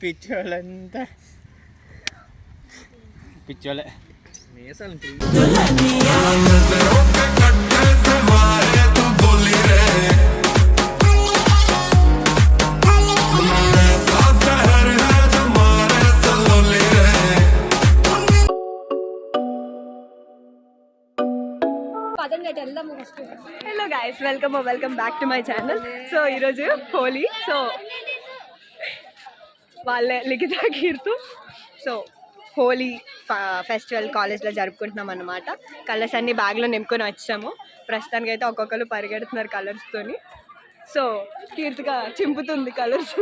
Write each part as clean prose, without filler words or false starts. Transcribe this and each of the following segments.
పిచ్చోళ్ళంతా పిచ్చోళ్ళే. Hello guys, welcome back to my channel. So ఈరోజు Holi. So వాళ్ళే లిఖిత కీర్తు. సో హోలీ ఫెస్టివల్ కాలేజ్లో జరుపుకుంటున్నాం అన్నమాట. కలర్స్ అన్ని బ్యాగ్లో నింపుకొని వచ్చాము. ప్రస్తుతానికి అయితే ఒక్కొక్కరు పరిగెడుతున్నారు కలర్స్తోని. సో కీర్తిగా చింపుతుంది కలర్స్.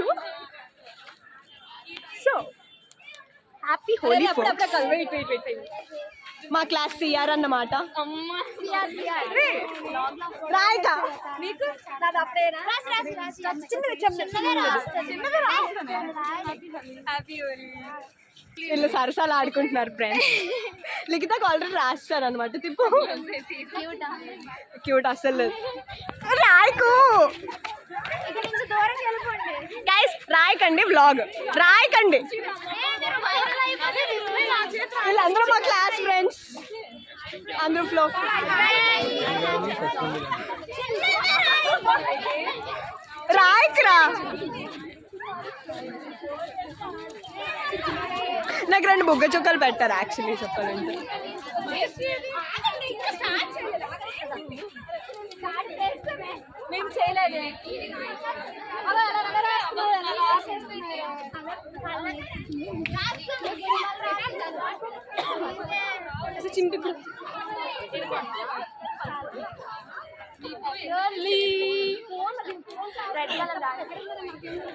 So happy Holi. మా క్లాస్ సిఆర్ అన్నమాట. వీళ్ళు సరసాలు ఆడుకుంటున్నారు ఫ్రెండ్స్. లిఖితకు ఆల్రెడీ రాస్తారు అనమాట. తిప్పు క్యూట్ అసలు లేదు. రాయకు గైస్, రాయకండి వ్లాగ్, రాయకండి. వీళ్ళందరూ మా క్లాస్ ఫ్రెండ్స్, అందరూ ఫ్లో. రాయకురా, నాకు 2 బుగ్గ చుక్కలు పెట్టారు యాక్చువల్లీ చెప్పాలంటే.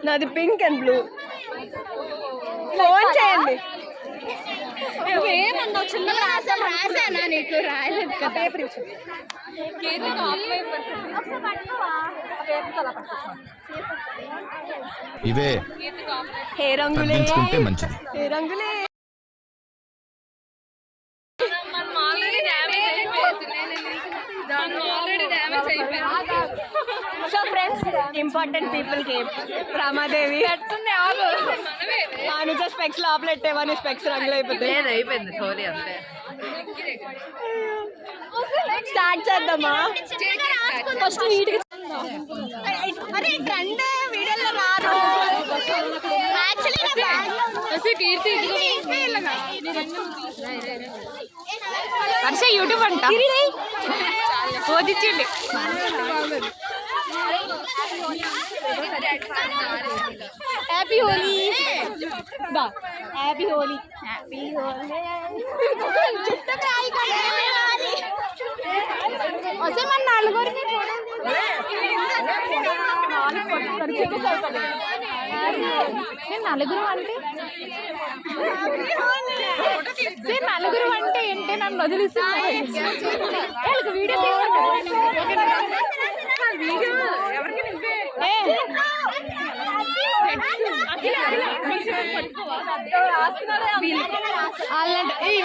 నాది పింక్ అండ్ బ్లూ. ఫోన్ చేయండి. ఏమన్నా చిన్నగా రాసానా? నీకు రాయలేదు కదా. పేపర్ ఇవే ఏ రంగులే మంచిది. ఏ రంగులే. సో ఫ్రెండ్స్, ఇంపార్టెంట్ పీపుల్ కి రమాదేవి అనుజ స్పెక్స్ లోపల పెట్టేవని స్పెక్స్ రంగులు అయిపోతాయి. అయిపోయింది హోలీ అంతే. స్టార్ట్ చేద్దామా? ఫస్ట్ నీట్గా. అరే ట్రెండ్ వీడియోలో రాదు వర్ష. యూట్యూబ్ అంట పోదిచ్చిండి. Happy Holi. Happy Holi. Happy Holi. వస్తే మన నలుగురికి నలుగురు అంటే నలుగురు అంటే ఏంటి? నన్ను వదిలిస్తున్నా. వీడియో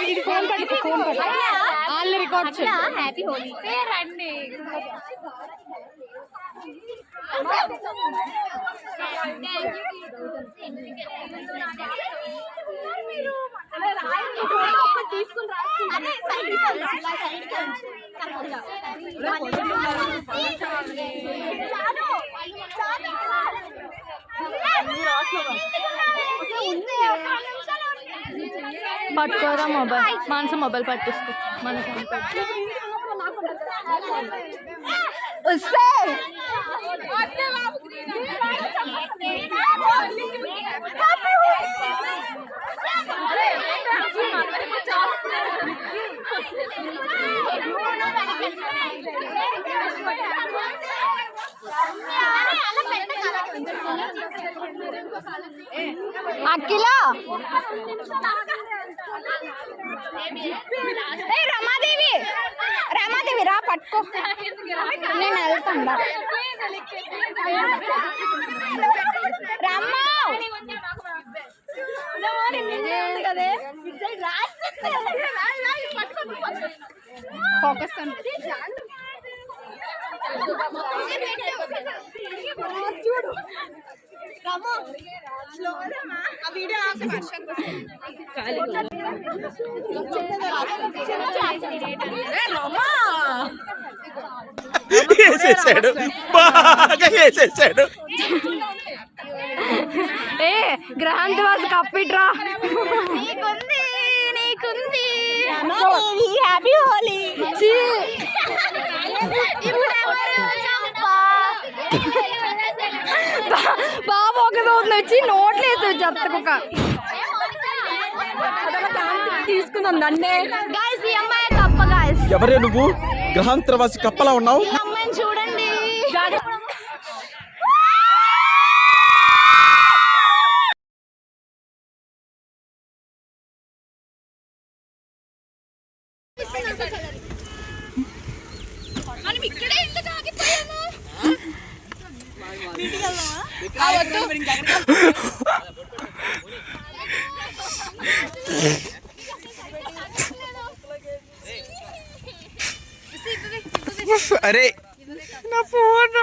ఇది ఫోన్ పట్టుకో, ఫోన్ పట్టుకో. వాళ్ళు రికార్డ్. హ్యాపీ హోలీ రండి. పట్టుకోరా మొబైల్. మనసు మొబైల్ పట్టిస్తూ మన అఖిల. రమాదేవి, రమాదేవి రా పట్టుకో. నేను వెళ్తాను. రమ్మా కదే ఫోకస్. చూడు వేసేసాడు, బాగా వేసేసాడు. ఏ గ్రహాంతి వాసు కప్పిట్రా. నీకుంది నీకుంది హ్యాపీ హోలీ. బాబు ఒక రోజు వచ్చి నోట్లేదు చెత్త కుక్క తీసుకుందాం నన్నే. గాయస్ ఈ అమ్మాయి కప్ప గాయస్. ఎవరే నువ్వు గ్రహాంతరవాసి కప్పలా ఉన్నావు? ఈ అమ్మాయిని చూడండి. మనం ఇక్కడే ఎందుకు ఆగిపోయాము? అరే నా ఫోన్.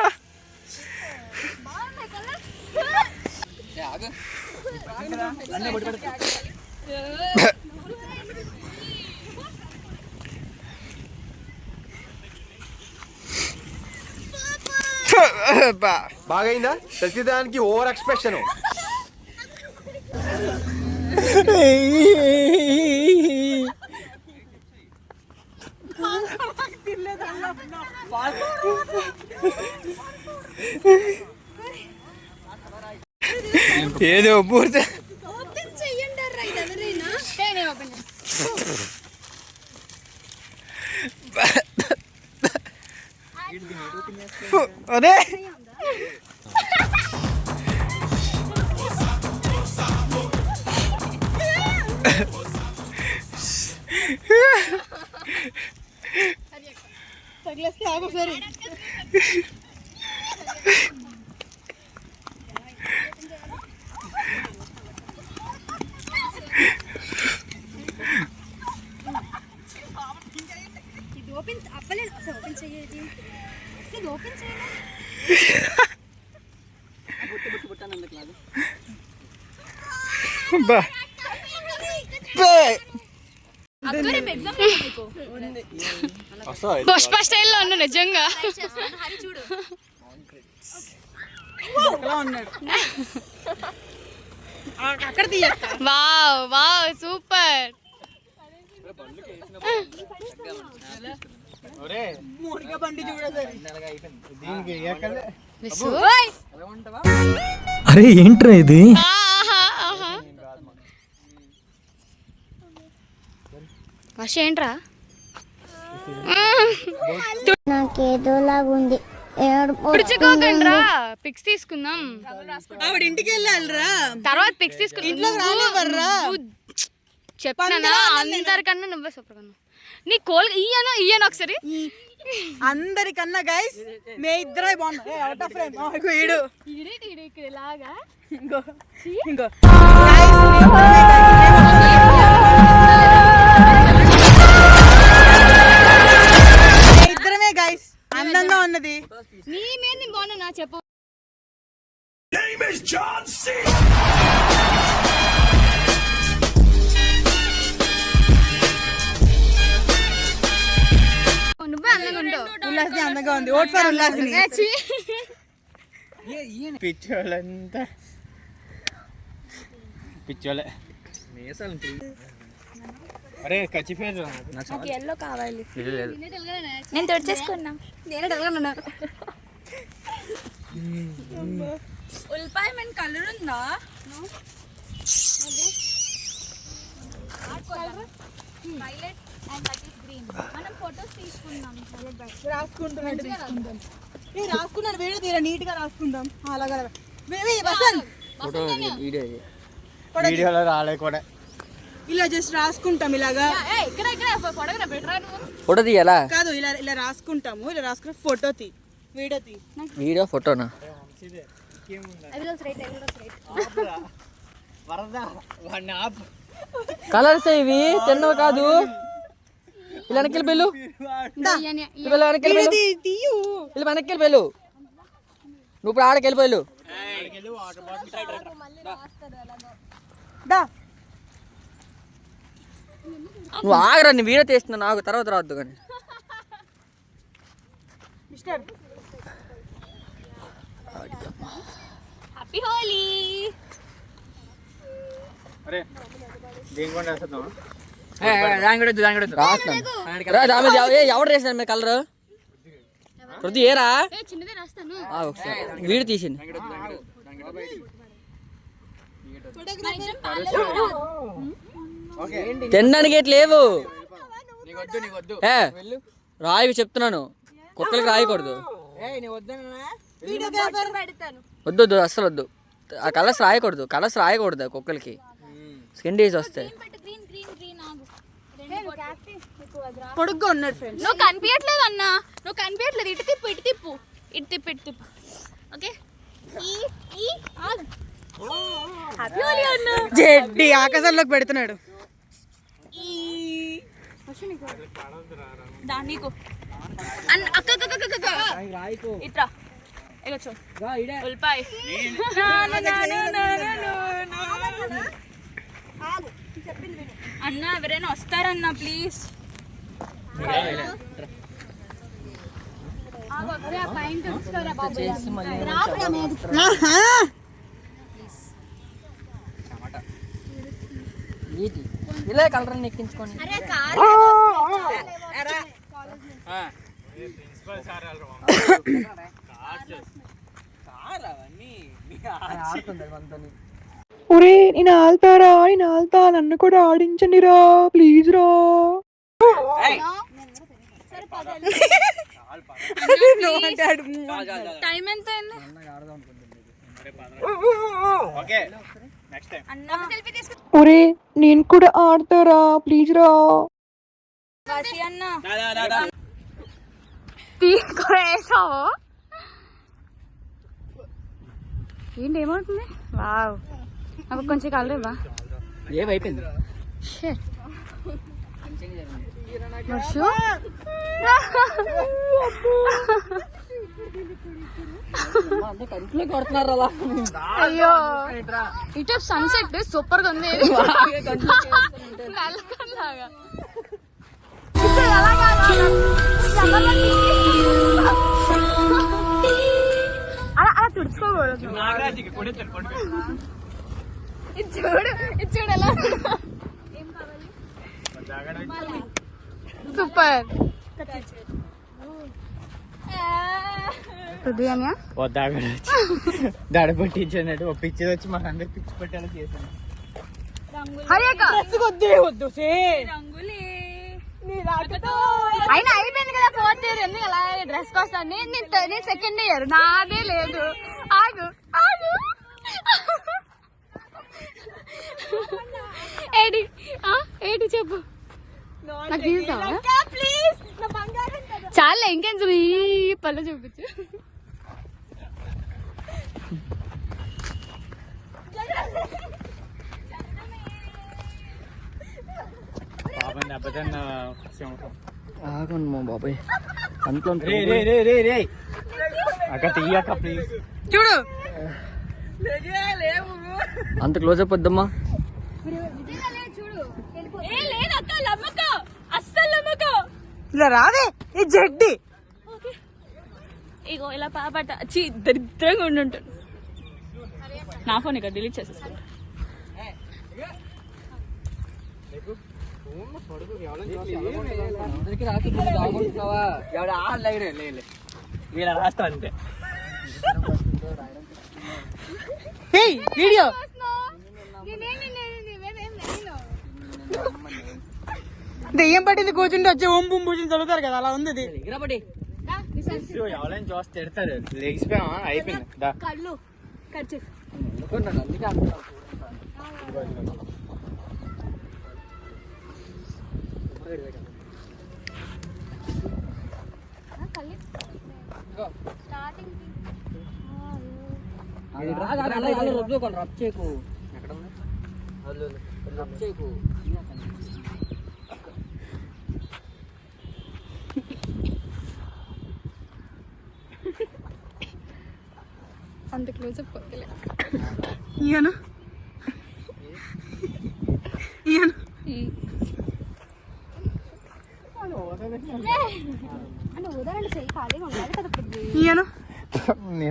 బాగైందా? ప్రతిదానికి ఓవర్ ఎక్స్ప్రెషన్. ఏదో పూర్తి అరే పుష్ప స్టైల్లో ఉండు నిజంగా. Wow wow super. అరే ఏంట్రా ఇది? వర్ష ఏంట్రా? నాకేదోలాగుంది. పుడుచుకోకండ్రా, పిక్స్ తీసుకుందాం. ఆవిడ ఇంటికి వెళ్ళాలిరా, తర్వాత పిక్స్ తీసుకుందాం. ఇంట్లోకి రానివ్వర్రా. చెప్పినా అందరికన్నా నువ్వే సూపర్ కన్నా. నీ కోల్ ఇయ్యను ఒకసారి. అందరికన్నా గైస్ మే ఇద్దరే బాగున్నాం. Out of frame. ఈడు ఇక్కడ ఇలాగా ఇంకో ఇంకో ఇద్దరమే గైస్ అందంగా ఉన్నది. నీ మీద నేను బాగున్నా చెప్పు. నువ్వే అందంగా ఉంటావు. ఉల్లాసిని అందంగా ఉంది. Vote for Ullasini. పిచ్చోళ్ళంతా పిచ్చోళ్ళే. అరే కచ్చిపోయారు. నాకు ఎల్లో కావాలి. నేను తొడిచేసుకున్నా. నేనే డల్గా ఉల్లిపాయ మన కలర్ ఉందా? Violet and that is green. మనం ఫోటోస్ తీసుకుందాం. రాసుకున్నాను వీడియో తీరా నీట్ గా రాసుకుందాం. అలాగా వీడియోలో రాలే కూడా. ఇలా జస్ట్ రాసుకుంటాం ఇలాగా. ఇక్కడ ఫోటోగ్రాఫ్ పెట్టరా నువ్వు? ఫోటో తీయాలా? కాదు ఇలా ఇలా రాసుకుంటాము. ఇలా రాసుకుని ఫోటో తీ, వీడియో తీ. వీడియో ఫోటోనా? కలర్స్ ఇవి తెన్నవి కాదు. ఇలా వెనక్కి వెళ్ళు. తీయు ఇలా వెనక్కి వెళ్ళు. నువ్వు ఇప్పుడు ఆడకి వెళ్ళిపోయావు. దా నువ్వు ఆగరా, నీ వీడియో తీస్తున్నా, నాకు తర్వాత రావద్దు కానీ. Mister happy Holi. అరే దీని కూడా వేసేద్దాం. ఎవరు వేసారు మీరు కలర్? వృద్ధి ఏరా చిన్నదే రాస్తాను. ఒకసారి వీడియో తీసింది. తినడానికి ఎట్లా లేవు. రాయి చెప్తున్నాను, కుక్కలకి రాయకూడదు. వద్దు వద్దు, అస్సలు వద్దు. ఆ కలర్స్ రాయకూడదు కుక్కలకి, స్కిన్ డిసీజ్ వస్తాయి. పొడుగ్గా ఉన్నాడు ఫ్రెండ్స్. నువ్వు కనిపించట్లేదు అన్నా, నువ్వు కనిపించట్లేదు. ఇటు తిప్పు ఓకే. హ్యాపీ హోలీ అన్న. జెడ్డి ఆకాశంలోకి పెడుతున్నాడు. అక్క ఇట్రా ఉల్పాయ్. అన్న ఎవరైనా వస్తారన్నా ప్లీజ్. ఇలా కలర్ ఎక్కించుకోండి. ఒరే నేను ఆల్తారా, నన్ను కూడా ఆడించండి రా ప్లీజ్ రా. టైం ఎంత అయింది? ఒరే నేను కూడా ఆడతారా ప్లీజ్ రా. ఏంటి ఏమవుతుంది? వావ్, నాకు కొంచెం కలర్ ఇవ్వా. ఏమైపోయింది? అయ్యో ఇటు సన్సెట్ సూపర్ గా ఉంది. లాగా అలా తుడుచుకోకూడదు. చూడు ఎలా సూపర్. హృదయమా దడ పట్టించినట్టు ఒక పిచ్చి వచ్చి మన అందరికి పిచ్చి పట్టేలా చేశాను. అయినా అయిపోయింది కదా ఫోర్త్ ఇయర్. ఎందుకు అలా డ్రెస్ కోసం? నేను సెకండ్ ఇయర్, నాదే లేదు. ఆగు ఏడి చెప్పు. నాకు తీస్తావా? చాలా ఇంకేం చూడు, ఈ పళ్ళు చూపించు. ఆగమ్మా బాబాయ్, అంత అక్క తీయక్క ప్లీజ్. చూడు అంత క్లోజ్ అప్ వద్దమ్మా. ఇలా రాదే ఈ జెడ్డి. ఇగో ఇలా పాపట దరిద్రంగా ఉండుంటాడు. నా ఫోన్ ఇక్కడ డిలీట్ చేసేస్తాను. వీళ్ళ రాస్తా అంతే. వీడియో దెయ్యం పట్టింది కూర్చుంటే వచ్చి ఓం బూమ్ పూజలు చదువుతారు కదా, అలా ఉంది ఇది. ఎవరైనా చూస్తే తిడతారు. లేచిపోయామా? అయిపోయింది. కళ్ళు కట్ రబ్ చేయకు. అంత క్లోజ్ అప్ కొత్తలే. నేను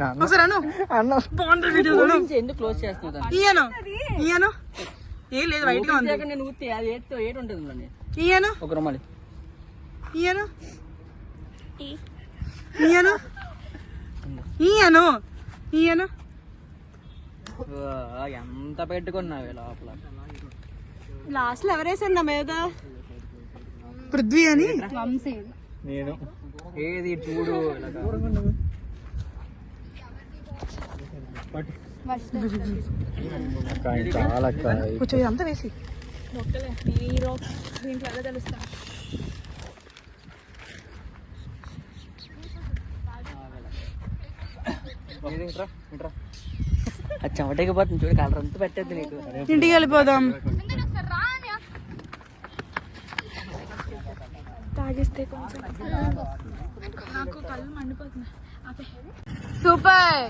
అన్న ఎందుకు క్లోజ్ చేస్తున్నావు ఏం లేదు వైట్ గా ఉంది. నేను ఊతే అది ఏటు ఉంటుంది ఇయ్యను ఒక రొమ్మాలి ఇయ్యను ఇయ్యను ఇయ్యను ఇయ్యను ఎంత పెట్టుకున్నావే లోపల లాస్ట్ లో ఎవరేసారు నా మీద? పృథ్వీ అని నేను ఏది చూడు చాలా కొంచెం ఇదంతా వేసి అది చెమటకి పోతుంది చూడు కలర్ అంతా పెట్టేది నీకు ఇంటికి వెళ్ళిపోదాం. సూపర్.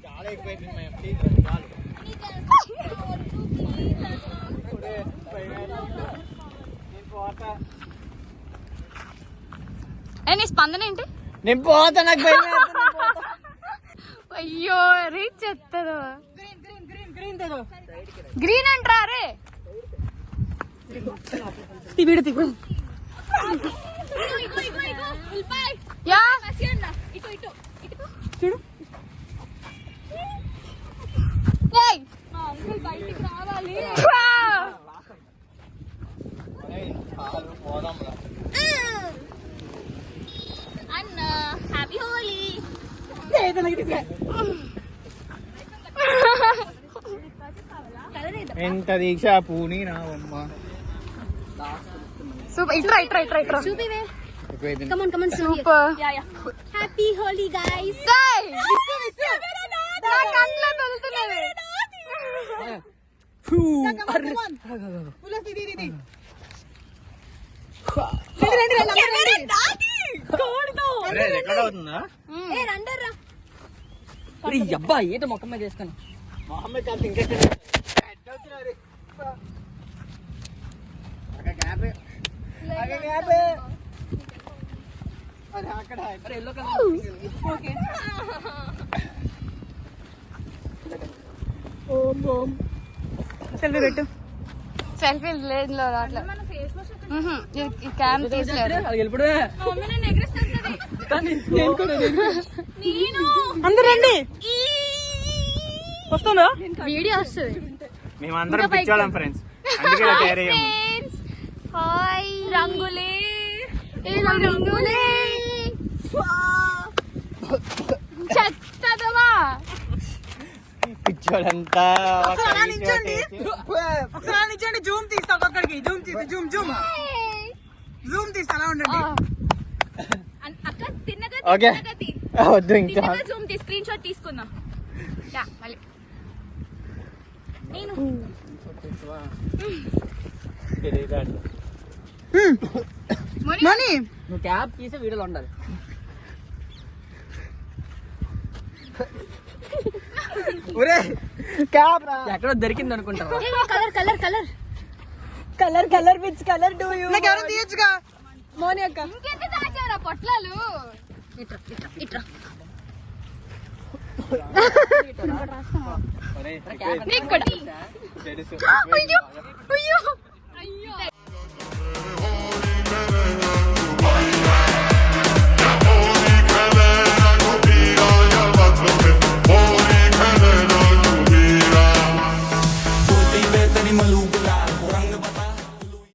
చాలా ఎక్కువైపోయింది. నీ స్పందన ఏంటి? నేను పోతా, నాకు భయం వేస్తుంది. అయ్యో రీచ్ చేస్తారు. గ్రీన్ అంటారా రే? యా చూడు అన్న హ్యాపీ హోలీ. ఎంత దీక్ష పూని నా అమ్మ. సూపర్. ఇట్రా ఇట్రా ఇట్రా ఇట్రా. చూపివే. ఎక్కువైపోయింది. Come on super. Happy Holi guys. నా కళ్ళలో తగులుతున్నది. రికార్డ్ అవుతుందా? అబ్బా ఏట మొక్కం మీద వేసుకొని మొహమ్మద్ చాలా ఇంకెక్కడ ఎల్లో కలర్ సెల్ఫీ పెట్టు. సెల్ఫీ లేదు అట్లా క్యామ్ తీసలేదు. అందరూ రండి. వస్తుందా? వీడియో వస్తుంది. మేమందరం పిచ్చోళ్ళం ఫ్రెండ్స్, అందుకే ఇలా తయారయ్యాము. హాయ్ రంగులే రంగులే చెత్తదమా పిచ్చోళ్ళంతా ఒకసారి నిల్చోండి. జూమ్ తీస్తా ఒక్కడికి. జూమ్ తీసి జూమ్ తీస్తా. అలా ఉండండి. అక్క తిన్నగా ఓకే వద్దు ఇంకా. జూమ్ తీ స్క్రీన్ షాట్ తీసుకుందాం. మళ్ళీ నేను మనీ నువ్వు క్యాప్ తీసి వీడియోలో ఉండాలి. ఎక్కడో దొరికింది అనుకుంటావా? Colour with colour do you? నాకు ఎవరైనా తీయచ్చుగా. మోని అక్క ఇంకెంత దాచారా పొట్లాలు? నీకు కూడా. అయ్యో అయ్యో